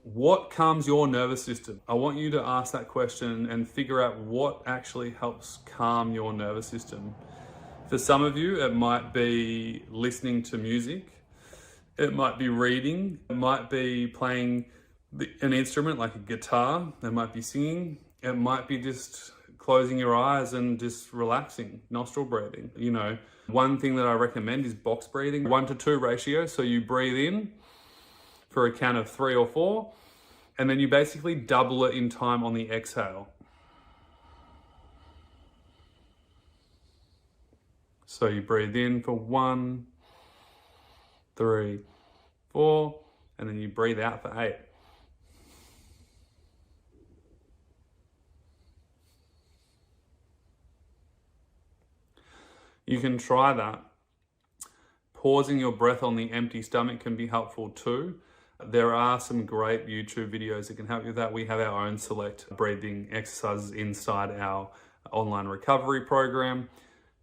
What calms your nervous system? I want you to ask that question and figure out what actually helps calm your nervous system. For some of you, it might be listening to music, it might be reading, it might be playing an instrument like a guitar, it might be singing, it might be just closing your eyes and just relaxing, nostril breathing. One thing that I recommend is box breathing, 1-to-2 ratio. So you breathe in for a count of 3 or 4, and then you basically double it in time on the exhale. So you breathe in for 1, 3, 4, and then you breathe out for 8. You can try that. Pausing your breath on the empty stomach can be helpful too. There are some great YouTube videos that can help you with that. We have our own select breathing exercises inside our online recovery program.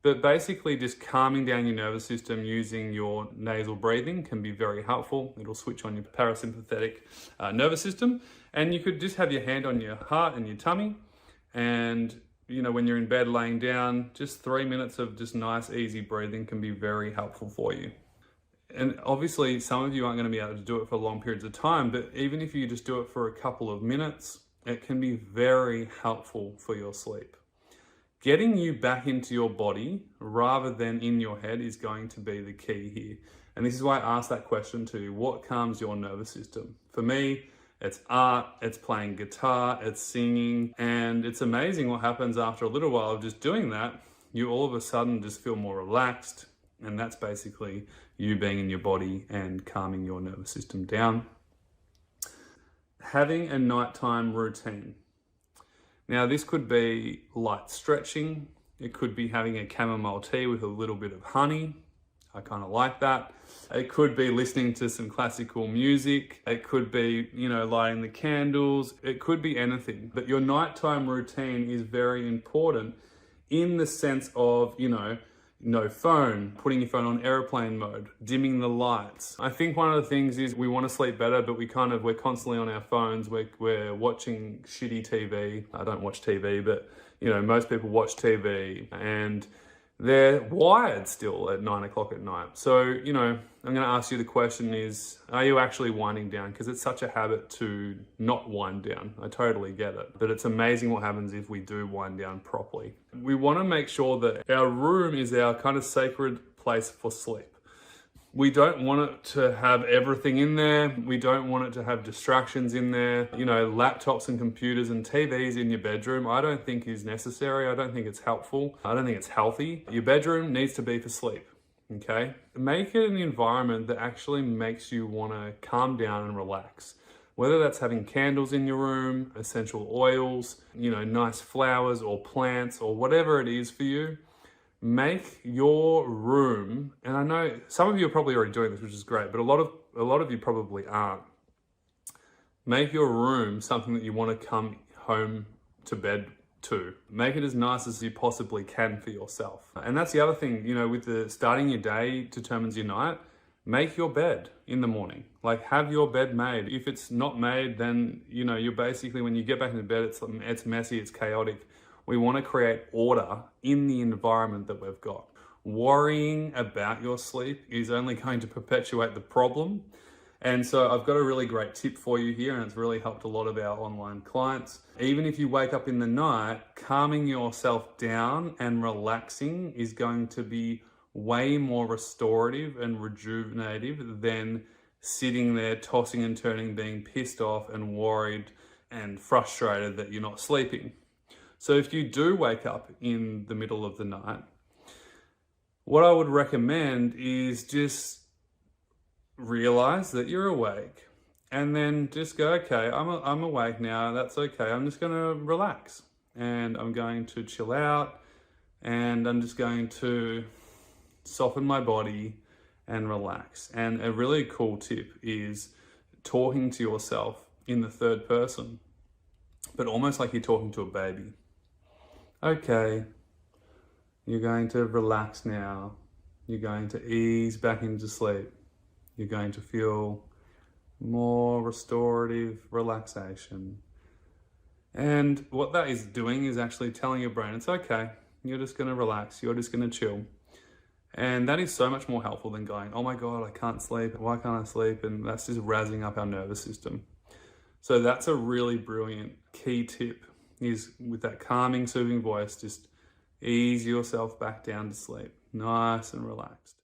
But basically just calming down your nervous system using your nasal breathing can be very helpful. It'll switch on your parasympathetic nervous system. And you could just have your hand on your heart and your tummy. And when you're in bed laying down, just 3 minutes of just nice, easy breathing can be very helpful for you. And obviously, some of you aren't going to be able to do it for long periods of time, but even if you just do it for a couple of minutes, it can be very helpful for your sleep. Getting you back into your body rather than in your head is going to be the key here. And this is why I asked that question to you. What calms your nervous system? For me, it's art, it's playing guitar, it's singing, and it's amazing what happens after a little while of just doing that. You all of a sudden just feel more relaxed, and that's basically you being in your body and calming your nervous system down. Having a nighttime routine. Now, this could be light stretching. It could be having a chamomile tea with a little bit of honey. I kind of like that. It could be listening to some classical music. It could be, lighting the candles. It could be anything. But your nighttime routine is very important in the sense of, no phone, putting your phone on airplane mode, dimming the lights. I think one of the things is we want to sleep better, but we're constantly on our phones. We're watching shitty TV. I don't watch TV, but most people watch TV and they're wired still at 9 o'clock at night. So, I'm going to ask you the question is, are you actually winding down? Because it's such a habit to not wind down. I totally get it. But it's amazing what happens if we do wind down properly. We want to make sure that our room is our kind of sacred place for sleep. We don't want it to have everything in there. We don't want it to have distractions in there. Laptops and computers and TVs in your bedroom, I don't think is necessary. I don't think it's helpful. I don't think it's healthy. Your bedroom needs to be for sleep, okay? Make it an environment that actually makes you want to calm down and relax. Whether that's having candles in your room, essential oils, nice flowers or plants or whatever it is for you. Make your room, and I know some of you are probably already doing this, which is great, but a lot of you probably aren't. Make your room something that you want to come home to bed to. Make it as nice as you possibly can for yourself. And that's the other thing, with the starting your day determines your night. Make your bed in the morning. Like, have your bed made. If it's not made, then you're basically, when you get back into bed, it's messy, it's chaotic. We want to create order in the environment that we've got. Worrying about your sleep is only going to perpetuate the problem. And so I've got a really great tip for you here, and it's really helped a lot of our online clients. Even if you wake up in the night, calming yourself down and relaxing is going to be way more restorative and rejuvenative than sitting there tossing and turning, being pissed off and worried and frustrated that you're not sleeping. So if you do wake up in the middle of the night, what I would recommend is just realize that you're awake and then just go, okay, I'm awake now. That's okay. I'm just going to relax and I'm going to chill out and I'm just going to soften my body and relax. And a really cool tip is talking to yourself in the third person, but almost like you're talking to a baby. Okay, you're going to relax now. You're going to ease back into sleep. You're going to feel more restorative relaxation. And what that is doing is actually telling your brain, it's okay, you're just going to relax, you're just going to chill. And that is so much more helpful than going, oh my God, I can't sleep, why can't I sleep? And that's just razzing up our nervous system. So that's a really brilliant key tip, is with that calming, soothing voice, just ease yourself back down to sleep, nice and relaxed.